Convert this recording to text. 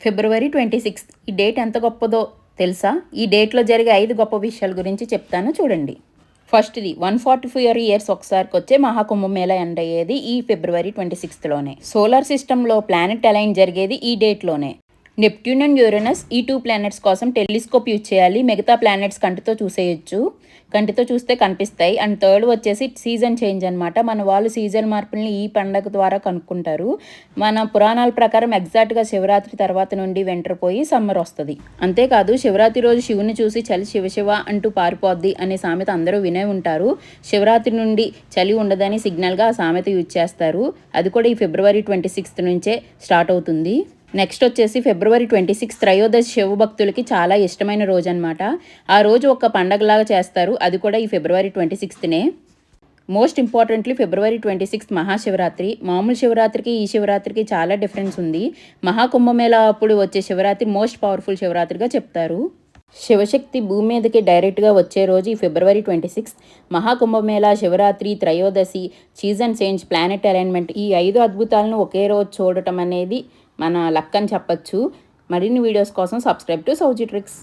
ఫిబ్రవరి 26 ఈ డేట్ ఎంత గొప్పదో తెలుసా? ఈ డేట్లో జరిగే 5 గొప్ప విషయాల గురించి చెప్తాను చూడండి. ఫస్ట్ది 144 ఇయర్స్ ఒకసారికి వచ్చే మహాకుంభమేళా ఎండ్ అయ్యేది ఈ ఫిబ్రవరి 26లోనే. సోలార్ సిస్టంలో ప్లానెట్ అలైన్ జరిగేది ఈ డేట్లోనే. నెప్ట్యూన్ అండ్ యూరేనస్ ఈ 2 ప్లానెట్స్ కోసం టెలిస్కోప్ యూజ్ చేయాలి. మిగతా ప్లానెట్స్ కంటితో చూసేయచ్చు, కంటితో చూస్తే కనిపిస్తాయి. అండ్ థర్డ్ వచ్చేసి సీజన్ చేంజ్ అనమాట. మన వాళ్ళు సీజన్ మార్పుల్ని ఈ పండగ ద్వారా కనుక్కుంటారు. మన పురాణాల ప్రకారం ఎగ్జాక్ట్గా శివరాత్రి తర్వాత నుండి వింటర్ పోయి సమ్మర్ వస్తుంది. అంతేకాదు శివరాత్రి రోజు శివుని చూసి చలి శివశివ అంటూ పారిపోద్ది అనే సామెత అందరూ వినే ఉంటారు. శివరాత్రి నుండి చలి ఉండదని సిగ్నల్గా ఆ సామెత యూజ్ చేస్తారు. అది కూడా ఈ ఫిబ్రవరి 26 నుంచే స్టార్ట్ అవుతుంది. నెక్స్ట్ వచ్చేసి ఫిబ్రవరి 26 త్రయోదశి శివభక్తులకి చాలా ఇష్టమైన రోజు అనమాట. ఆ రోజు ఒక పండగలాగా చేస్తారు. అది కూడా ఈ ఫిబ్రవరి 26నే. మోస్ట్ ఇంపార్టెంట్లీ ఫిబ్రవరి 26 మహాశివరాత్రి. మామూలు శివరాత్రికి ఈ శివరాత్రికి చాలా డిఫరెన్స్ ఉంది. మహాకుంభమేళా అప్పుడు వచ్చే శివరాత్రి మోస్ట్ పవర్ఫుల్ శివరాత్రిగా చెప్తారు. శివశక్తి భూమి మీదకి డైరెక్ట్గా వచ్చే రోజు ఈ ఫిబ్రవరి 26. మహాకుంభమేళా, శివరాత్రి, త్రయోదశి, సీజన్ చేంజ్, ప్లానెట్ అలైన్మెంట్ ఈ 5 అద్భుతాలను ఒకే రోజు చూడటం అనేది మన లక్ అని చెప్పచ్చు. మరిన్ని వీడియోస్ కోసం సబ్స్క్రైబ్ టు సౌజీ ట్రిక్స్.